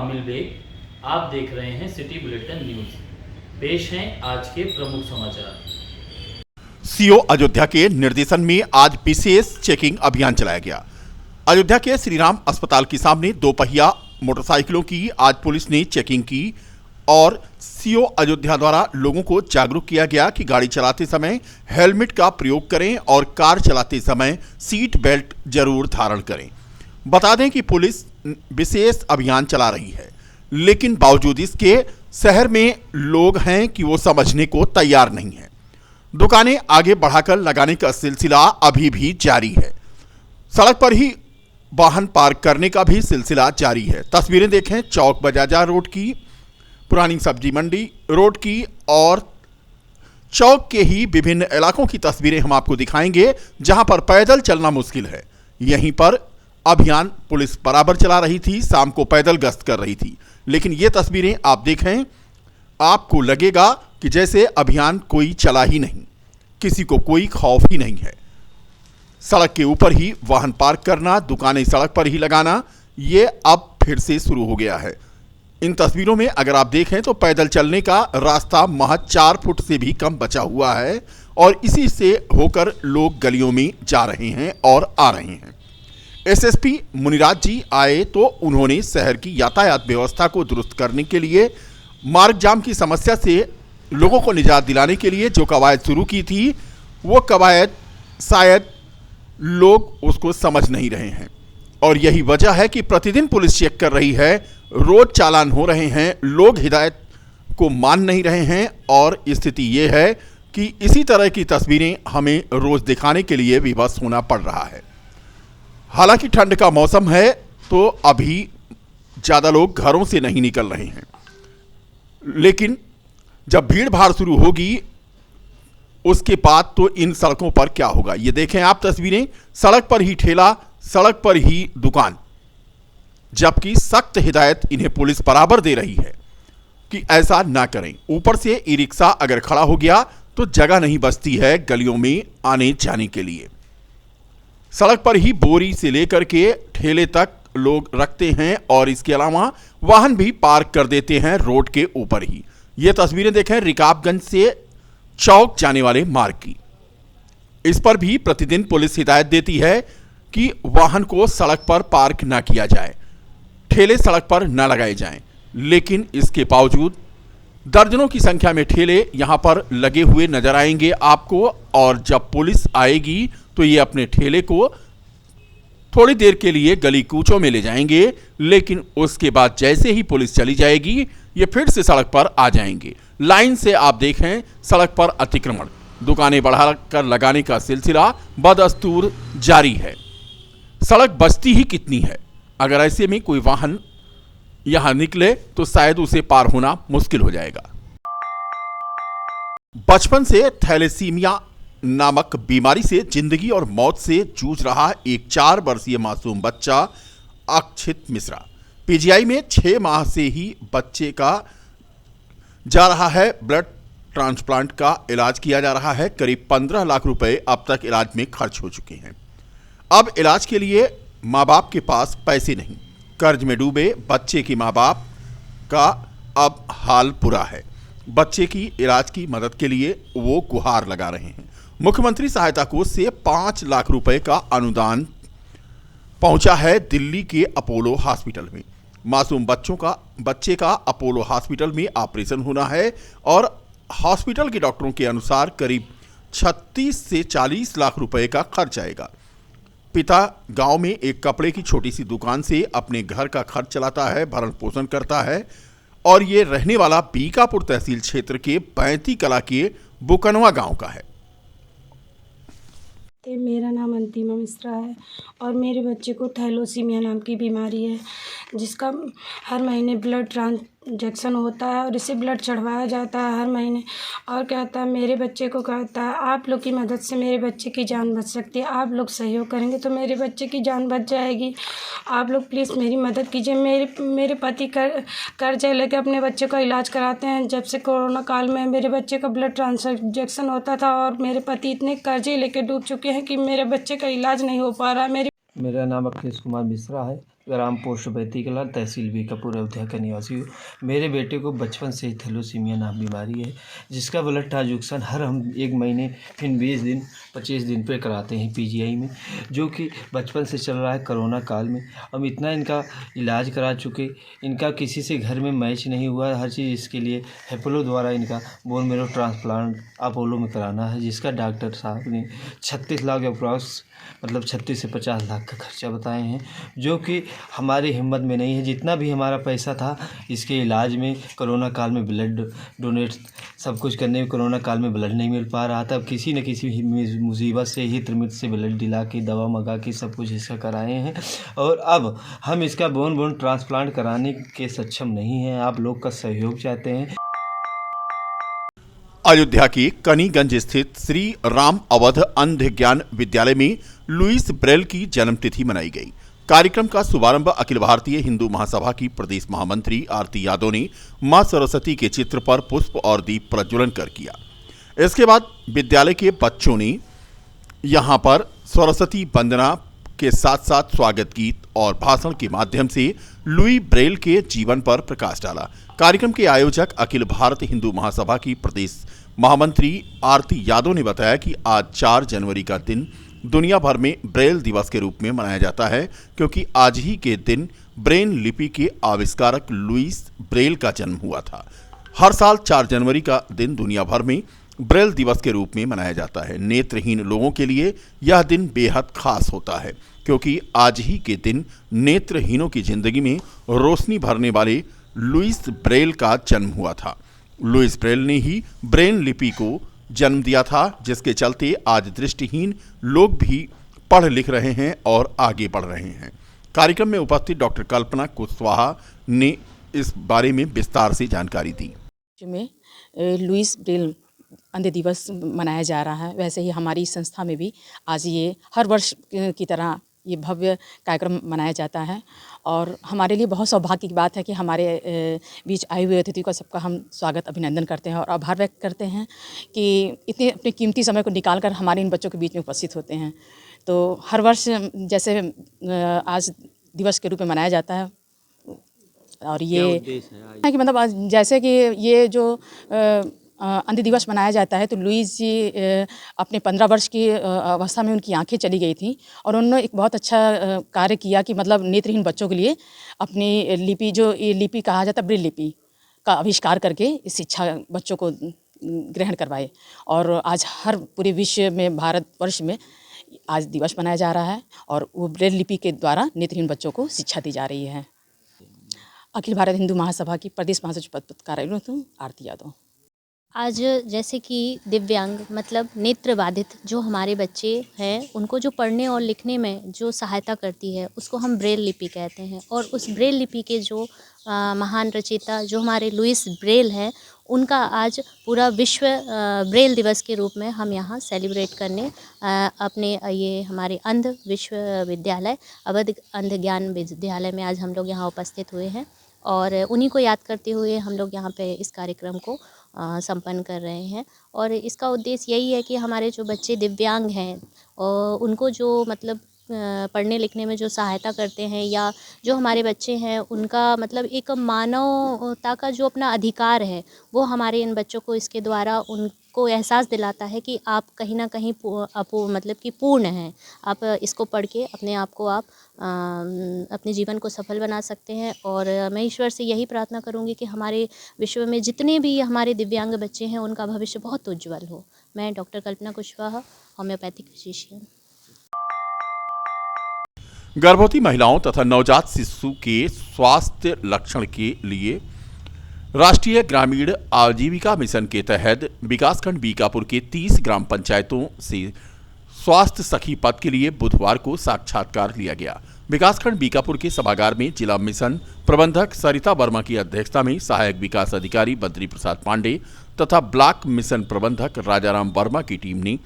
कामिल bag. आप देख रहे हैं सिटी बुलेटिन न्यूज़। पेश हैं आज के प्रमुख समाचार। सीओ अयोध्या के निर्देशन में आज विशेष चेकिंग अभियान चलाया गया। अयोध्या के श्री राम अस्पताल के सामने दो पहिया मोटरसाइकिलों की आज पुलिस ने चेकिंग की और सीओ अयोध्या द्वारा लोगों को जागरूक किया गया कि गाड़ी चलाते समय हेलमेट का प्रयोग करें और कार चलाते समय सीट बेल्ट जरूर धारण करें। बता दें कि पुलिस विशेष अभियान चला रही है, लेकिन बावजूद इसके शहर में लोग हैं कि वो समझने को तैयार नहीं है। दुकानें आगे बढ़ाकर लगाने का सिलसिला अभी भी जारी है। सड़क पर ही वाहन पार्क करने का भी सिलसिला जारी है। तस्वीरें देखें चौक बाजार रोड की, पुरानी सब्जी मंडी रोड की और चौक के ही विभिन्न इलाकों की तस्वीरें हम आपको दिखाएंगे, जहां पर पैदल चलना मुश्किल है। यहीं पर अभियान पुलिस बराबर चला रही थी, शाम को पैदल गश्त कर रही थी, लेकिन ये तस्वीरें आप देखें आपको लगेगा कि जैसे अभियान कोई चला ही नहीं, किसी को कोई खौफ ही नहीं है। सड़क के ऊपर ही वाहन पार्क करना, दुकानें सड़क पर ही लगाना, ये अब फिर से शुरू हो गया है। इन तस्वीरों में अगर आप देखें तो पैदल चलने का रास्ता महज 4 फुट से भी कम बचा हुआ है और इसी से होकर लोग गलियों में जा रहे हैं और आ रहे हैं। एसएसपी मुनिराज जी आए तो उन्होंने शहर की यातायात व्यवस्था को दुरुस्त करने के लिए मार्ग जाम की समस्या से लोगों को निजात दिलाने के लिए जो कवायद शुरू की थी, वो कवायद शायद लोग उसको समझ नहीं रहे हैं और यही वजह है कि प्रतिदिन पुलिस चेक कर रही है, रोज चालान हो रहे हैं, लोग हिदायत को मान नहीं रहे हैं और स्थिति ये है कि इसी तरह की तस्वीरें हमें रोज दिखाने के लिए विवश होना पड़ रहा है। हालांकि ठंड का मौसम है तो अभी ज़्यादा लोग घरों से नहीं निकल रहे हैं, लेकिन जब भीड़ भाड़ शुरू होगी उसके बाद तो इन सड़कों पर क्या होगा। ये देखें आप तस्वीरें, सड़क पर ही ठेला, सड़क पर ही दुकान, जबकि सख्त हिदायत इन्हें पुलिस बराबर दे रही है कि ऐसा ना करें। ऊपर से ई रिक्शा अगर खड़ा हो गया तो जगह नहीं बचती है गलियों में आने जाने के लिए। सड़क पर ही बोरी से लेकर के ठेले तक लोग रखते हैं और इसके अलावा वाहन भी पार्क कर देते हैं रोड के ऊपर ही। ये तस्वीरें देखें रिकाबगंज से चौक जाने वाले मार्ग की। इस पर भी प्रतिदिन पुलिस हिदायत देती है कि वाहन को सड़क पर पार्क ना किया जाए, ठेले सड़क पर ना लगाए जाएं, लेकिन इसके बावजूद दर्जनों की संख्या में ठेले यहां पर लगे हुए नजर आएंगे आपको और जब पुलिस आएगी तो ये अपने ठेले को थोड़ी देर के लिए गली कूचों में ले जाएंगे, लेकिन उसके बाद जैसे ही पुलिस चली जाएगी ये फिर से सड़क पर आ जाएंगे। लाइन से आप देखें सड़क पर अतिक्रमण, दुकानें बढ़ाकर लगाने का सिलसिला बदस्तूर जारी है। सड़क बचती ही कितनी है, अगर ऐसे में कोई वाहन यहां निकले तो शायद उसे पार होना मुश्किल हो जाएगा। बचपन से थैलेसीमिया नामक बीमारी से जिंदगी और मौत से जूझ रहा एक 4 वर्षीय मासूम बच्चा अक्षित मिश्रा, पीजीआई में 6 माह से ही बच्चे का जा रहा है ब्लड ट्रांसप्लांट का इलाज किया जा रहा है। करीब 15 लाख रुपए अब तक इलाज में खर्च हो चुके हैं। अब इलाज के लिए माँ बाप के पास पैसे नहीं, कर्ज में डूबे बच्चे के माँ बाप का अब हाल बुरा है। बच्चे की इलाज की मदद के लिए वो गुहार लगा रहे हैं। मुख्यमंत्री सहायता कोष से 5 लाख रुपए का अनुदान पहुंचा है दिल्ली के अपोलो हॉस्पिटल में। मासूम बच्चे का अपोलो हॉस्पिटल में ऑपरेशन होना है और हॉस्पिटल के डॉक्टरों के अनुसार करीब 36 से 40 लाख रुपए का खर्च आएगा। पिता गांव में एक कपड़े की छोटी सी दुकान से अपने घर का खर्च चलाता है, भरण पोषण करता है और ये रहने वाला बीकापुर तहसील क्षेत्र के 35 कला के बुकनवा गांव का है। मेरा नाम अंतिमा मिश्रा है और मेरे बच्चे को थैलेसीमिया नाम की बीमारी है, जिसका हर महीने ब्लड ट्रांजैक्शन होता है और इसे ब्लड चढ़वाया जाता है हर महीने। और कहता है मेरे बच्चे को, कहता है आप लोग की मदद से मेरे बच्चे की जान बच सकती है, आप लोग सहयोग करेंगे तो मेरे बच्चे की जान बच जाएगी। आप लोग प्लीज़ मेरी मदद कीजिए। मेरे पति कर्ज लेकर अपने बच्चे का इलाज कराते हैं। जब से कोरोना काल में मेरे बच्चे का ब्लड ट्रांसजेक्शन होता था और मेरे पति इतने कर्जे लेकर डूब चुके हैं कि मेरे बच्चे का इलाज नहीं हो पा रहा है। मेरा नाम अखिलेश कुमार मिश्रा है। ग्राम पोस्ट बैतीकला, तहसील बीकापुर, अयोध्या का निवासी हूँ। मेरे बेटे को बचपन से ही थैलेसीमिया नाम बीमारी है, जिसका ब्लड ट्रांसफ्यूजन हर हम 1 महीने फिर 20 दिन 25 दिन पे कराते हैं पीजीआई में, जो कि बचपन से चल रहा है। कोरोना काल में हम इतना इनका इलाज करा चुके, इनका किसी से घर में मैच नहीं हुआ। हर चीज़ इसके लिए अपोलो द्वारा इनका बोन मैरो ट्रांसप्लांट अपोलो में कराना है, जिसका डॉक्टर साहब ने 36 लाख अप्रॉक्स मतलब 36 से 50 लाख का खर्चा बताए हैं, जो कि हमारी हिम्मत में नहीं है। जितना भी हमारा पैसा था इसके इलाज में, कोरोना काल में ब्लड डोनेट सब कुछ करने में, कोरोना काल में ब्लड नहीं मिल पा रहा था। किसी न किसी मुसीबत से हित मित से ब्लड दिला के, दवा मंगा के सब कुछ इसका कराए हैं, और अब हम इसका बोन ट्रांसप्लांट कराने के सक्षम नहीं हैं। आप लोग का सहयोग चाहते हैं। अयोध्या के कनीगंज स्थित श्री राम अवध अंध ज्ञान विद्यालय में लुईस ब्रेल की जन्मतिथि मनाई गई। कार्यक्रम का शुभारंभ अखिल भारतीय हिंदू महासभा की प्रदेश महामंत्री आरती यादव ने मां सरस्वती के चित्र पर पुष्प और दीप प्रज्वलन कर किया। इसके बाद विद्यालय के बच्चों ने यहां पर सरस्वती वंदना के साथ साथ स्वागत गीत और भाषण के माध्यम से लुई ब्रेल के जीवन पर प्रकाश डाला। कार्यक्रम के आयोजक अखिल भारत हिंदू महासभा की प्रदेश महामंत्री आरती यादव ने बताया कि आज 4 जनवरी का दिन दुनिया भर में ब्रेल दिवस के रूप में मनाया जाता है, क्योंकि आज ही के दिन ब्रेल लिपि के आविष्कारक लुईस ब्रेल का जन्म हुआ था। हर साल 4 जनवरी का दिन दुनिया भर में ब्रेल दिवस के रूप में मनाया जाता है। नेत्रहीन लोगों के लिए यह दिन बेहद खास होता है, क्योंकि आज ही के दिन नेत्रहीनों की जिंदगी में रोशनी भरने वाले लुईस ब्रेल का जन्म हुआ था। लुईस ब्रेल ने ही ब्रेल लिपि को जन्म दिया था, जिसके चलते आज दृष्टिहीन लोग भी पढ़ लिख रहे हैं और आगे बढ़ रहे हैं। कार्यक्रम में उपस्थित डॉक्टर कल्पना कुशवाहा ने इस बारे में विस्तार से जानकारी दी। में लुईस ब्रेल अंध दिवस मनाया जा रहा है, वैसे ही हमारी संस्था में भी आज ये हर वर्ष की तरह ये भव्य कार्यक्रम मनाया जाता है, और हमारे लिए बहुत सौभाग्य की बात है कि हमारे बीच आए हुए अतिथि का सबका हम स्वागत अभिनंदन करते हैं और आभार व्यक्त करते हैं कि इतने अपने कीमती समय को निकाल कर हमारे इन बच्चों के बीच में उपस्थित होते हैं। तो हर वर्ष जैसे आज दिवस के रूप में मनाया जाता है, और ये है कि मतलब जैसे कि ये जो अंध दिवस मनाया जाता है, तो लुईस जी अपने 15 वर्ष की अवस्था में उनकी आंखें चली गई थी, और उन्होंने एक बहुत अच्छा कार्य किया कि मतलब नेत्रहीन बच्चों के लिए अपनी लिपि, जो ये लिपि कहा जाता है ब्रेल लिपि का आविष्कार करके इस शिक्षा बच्चों को ग्रहण करवाए। और आज हर पूरे विश्व में, भारतवर्ष में आज दिवस मनाया जा रहा है, और वो ब्रेल लिपि के द्वारा नेत्रहीन बच्चों को शिक्षा दी जा रही है। अखिल भारत हिंदू महासभा की प्रदेश महासचिव पद कार्यरत हूँ, आरती यादव। आज जैसे कि दिव्यांग मतलब नेत्र बाधित जो हमारे बच्चे हैं, उनको जो पढ़ने और लिखने में जो सहायता करती है उसको हम ब्रेल लिपि कहते हैं, और उस ब्रेल लिपि के जो महान रचयिता जो हमारे लुईस ब्रेल हैं, उनका आज पूरा विश्व ब्रेल दिवस के रूप में हम यहाँ सेलिब्रेट करने अपने ये हमारे अंध विश्वविद्यालय अवध अंध ज्ञान विद्यालय में आज हम लोग यहाँ उपस्थित हुए हैं, और उन्हीं को याद करते हुए हम लोग यहाँ पे इस कार्यक्रम को संपन्न कर रहे हैं। और इसका उद्देश्य यही है कि हमारे जो बच्चे दिव्यांग हैं उनको जो मतलब पढ़ने लिखने में जो सहायता करते हैं, या जो हमारे बच्चे हैं उनका मतलब एक मानवता का जो अपना अधिकार है, वो हमारे इन बच्चों को इसके द्वारा उनको एहसास दिलाता है कि आप कहीं ना कहीं मतलब कि पूर्ण हैं। आप इसको पढ़ के अपने आप को आप अपने जीवन को सफल बना सकते हैं। और मैं ईश्वर से यही प्रार्थना करूंगी कि हमारे विश्व में जितने भी हमारे दिव्यांग बच्चे हैं उनका भविष्य बहुत उज्जवल हो। मैं डॉक्टर कल्पना कुशवाहा, होम्योपैथिक फिजिशियन। गर्भवती महिलाओं तथा नवजात शिशु के स्वास्थ्य लक्षण के लिए राष्ट्रीय ग्रामीण आजीविका मिशन के तहत विकासखंड बीकापुर के 30 ग्राम पंचायतों से स्वास्थ्य सखी पद के लिए बुधवार को साक्षात्कार लिया गया। विकासखंड बीकापुर के सभागार में जिला मिशन प्रबंधक सरिता वर्मा की अध्यक्षता में सहायक विकास अधिकारी बद्री प्रसाद पांडे तथा ब्लॉक मिशन प्रबंधक राजाराम वर्मा की टीम ने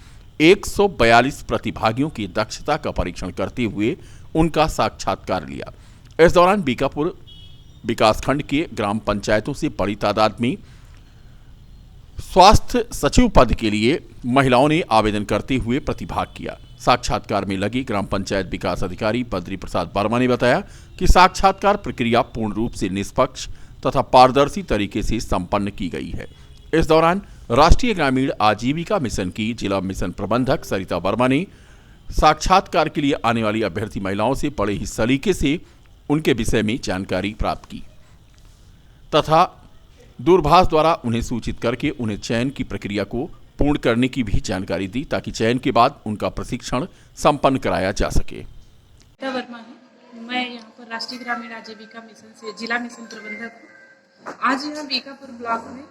142 प्रतिभागियों की दक्षता का परीक्षण करते हुए उनका साक्षात्कार लिया। इस दौरान बीकापुर विकासखंड के ग्राम पंचायतों से बड़ी तादाद में स्वास्थ्य सचिव पद के लिए महिलाओं ने आवेदन करते हुए प्रतिभाग किया। साक्षात्कार में लगी ग्राम पंचायत विकास अधिकारी बद्री प्रसाद वर्मा ने बताया कि साक्षात्कार प्रक्रिया पूर्ण रूप से निष्पक्ष तथा पारदर्शी तरीके से संपन्न की गई है। इस दौरान राष्ट्रीय ग्रामीण आजीविका मिशन की जिला मिशन प्रबंधक सरिता वर्मा ने साक्षात्कार के लिए आने वाली अभ्यर्थी महिलाओं से बड़े ही सलीके से उनके विषय में जानकारी प्राप्त की तथा दूरभाष द्वारा उन्हें सूचित करके उन्हें चयन की प्रक्रिया को पूर्ण करने की भी जानकारी दी ताकि चयन के बाद उनका प्रशिक्षण संपन्न कराया जा सके। सरिता वर्मा है, मैं यहाँ पर राष्ट्रीय ग्रामीण आजीविका मिशन से जिला मिशन प्रबंधक हूँ। आज यहाँ बीकापुर ब्लॉक में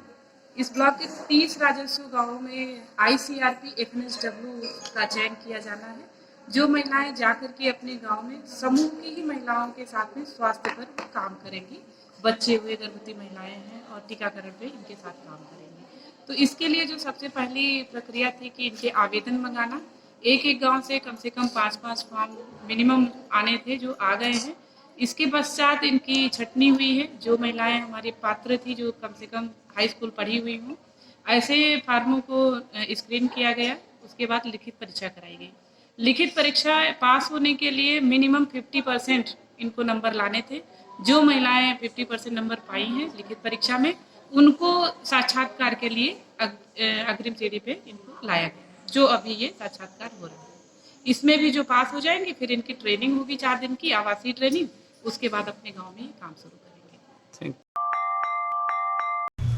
इस ब्लॉक के 30 राजस्व गांवों में ICRP FNSW का चयन किया जाना है, जो महिलाएं जाकर के अपने गांव में समूह की ही महिलाओं के साथ में स्वास्थ्य पर काम करेंगी। बच्चे हुए गर्भवती महिलाएं हैं और टीकाकरण पे इनके साथ काम करेंगे। तो इसके लिए जो सबसे पहली प्रक्रिया थी कि इनके आवेदन मंगाना, एक गांव से कम 5-5 फॉर्म मिनिमम आने थे जो आ गए हैं। इसके पश्चात इनकी छटनी हुई है। जो महिलाएं हमारी पात्र थी जो कम से कम हाई स्कूल पढ़ी हुई हों, ऐसे फार्मों को स्क्रीन किया गया। उसके बाद लिखित परीक्षा कराई गई। लिखित परीक्षा पास होने के लिए मिनिमम 50% इनको नंबर लाने थे। जो महिलाएं 50% नंबर पाई हैं लिखित परीक्षा में, उनको साक्षात्कार के लिए अग्रिम सीढ़ी पे इनको लाया गया, जो अभी ये साक्षात्कार हो रहा है। इसमें भी जो पास हो जाएंगे फिर इनकी ट्रेनिंग होगी 4 दिन की आवासीय ट्रेनिंग। उसके बाद अपने गांव में काम शुरू करेंगे।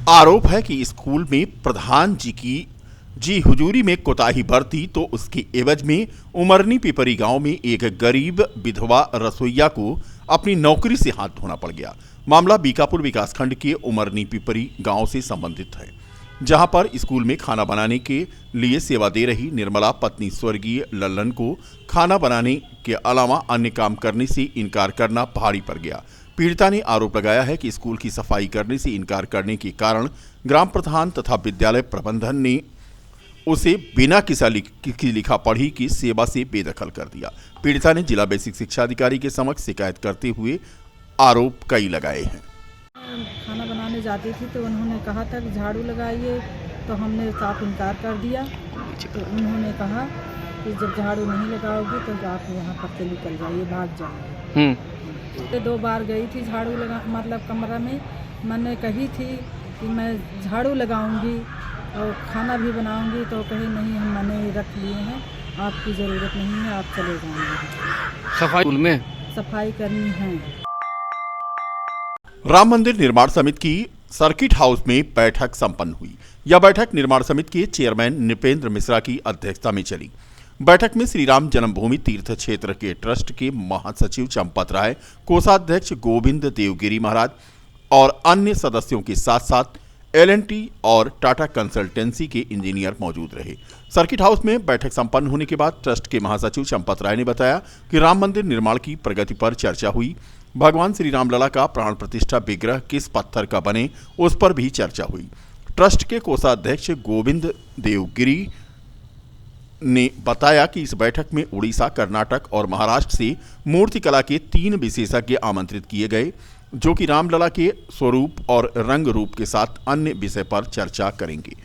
आरोप है कि स्कूल में प्रधान जी की हुजूरी में कोताही बरती तो उसके एवज में उमरनी पिपरी गांव में एक गरीब विधवा रसोइया को अपनी नौकरी से हाथ धोना पड़ गया। मामला बीकापुर विकासखंड के उमरनी पिपरी गांव से संबंधित है, जहां पर स्कूल में खाना बनाने के लिए सेवा दे रही निर्मला पत्नी स्वर्गीय लल्लन को खाना बनाने के अलावा अन्य काम करने से इनकार करना भारी पड़ गया। पीड़िता ने आरोप लगाया है कि स्कूल की सफाई करने से इनकार करने के कारण ग्राम प्रधान तथा विद्यालय प्रबंधन ने उसे बिना किसी लिखा पढ़ी की सेवा से बेदखल कर दिया। पीड़िता ने जिला बेसिक शिक्षा अधिकारी के समक्ष शिकायत करते हुए आरोप कई लगाए हैं। खाना बनाने जाती थी तो उन्होंने कहा था कि झाड़ू लगाइए, तो हमने साफ इनकार कर दिया। तो उन्होंने कहा कि जब झाड़ू नहीं लगाओगी तो आप यहाँ पर से निकल जाइए, भाग जाइए। तो 2 बार गई थी झाड़ू लगा, मतलब कमरा में मैंने कही थी कि मैं झाड़ू लगाऊंगी और खाना भी बनाऊंगी, तो कहे नहीं, हम मैंने रख लिए हैं, आपकी ज़रूरत नहीं है, आप चले जाएंगे। सफाई में सफाई करनी है। राम मंदिर निर्माण समिति की सर्किट हाउस में बैठक संपन्न हुई। यह बैठक निर्माण समिति के चेयरमैन नृपेंद्र मिश्रा की अध्यक्षता में चली। बैठक में श्री राम जन्मभूमि तीर्थ क्षेत्र के ट्रस्ट के महासचिव चंपत राय, कोषाध्यक्ष गोविंद देवगिरी महाराज और अन्य सदस्यों के साथ साथ L&T और टाटा कंसल्टेंसी के इंजीनियर मौजूद रहे। सर्किट हाउस में बैठक संपन्न होने के बाद ट्रस्ट के महासचिव चंपत राय ने बताया कि राम मंदिर निर्माण की प्रगति पर चर्चा हुई। भगवान श्री रामलला का प्राण प्रतिष्ठा विग्रह किस पत्थर का बने, उस पर भी चर्चा हुई। ट्रस्ट के कोषाध्यक्ष गोविंद देवगिरी ने बताया कि इस बैठक में उड़ीसा, कर्नाटक और महाराष्ट्र से मूर्तिकला के 3 विशेषज्ञ आमंत्रित किए गए, जो कि रामलला के स्वरूप और रंग रूप के साथ अन्य विषय पर चर्चा करेंगे।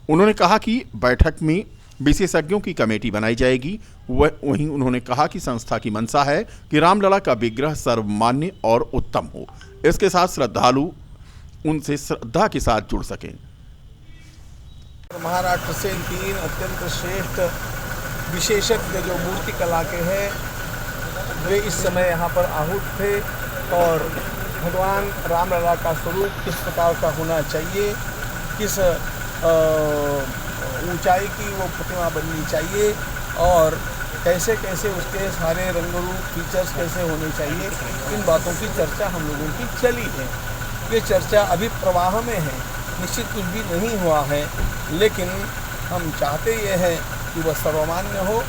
उन्होंने कहा कि बैठक में विशेषज्ञों की कमेटी बनाई जाएगी। वहीं उन्होंने कहा कि संस्था की मंशा है कि रामलला का विग्रह सर्वमान्य और उत्तम हो, इसके साथ श्रद्धालु उनसे श्रद्धा के साथ जुड़ सकें। महाराष्ट्र से 3 अत्यंत श्रेष्ठ विशेषज्ञ जो मूर्ति कला के हैं, वे इस समय यहाँ पर आहूत थे और भगवान रामलला का स्वरूप किस प्रकार का होना चाहिए, किस ऊंचाई की वो प्रतिमा बननी चाहिए और कैसे कैसे उसके सारे रंग रूप फीचर्स कैसे होने चाहिए, इन बातों की चर्चा हम लोगों की चली है। ये चर्चा अभी प्रवाह में है, निश्चित कुछ भी नहीं हुआ है, लेकिन हम चाहते ये हैं कि वह सर्वमान्य हो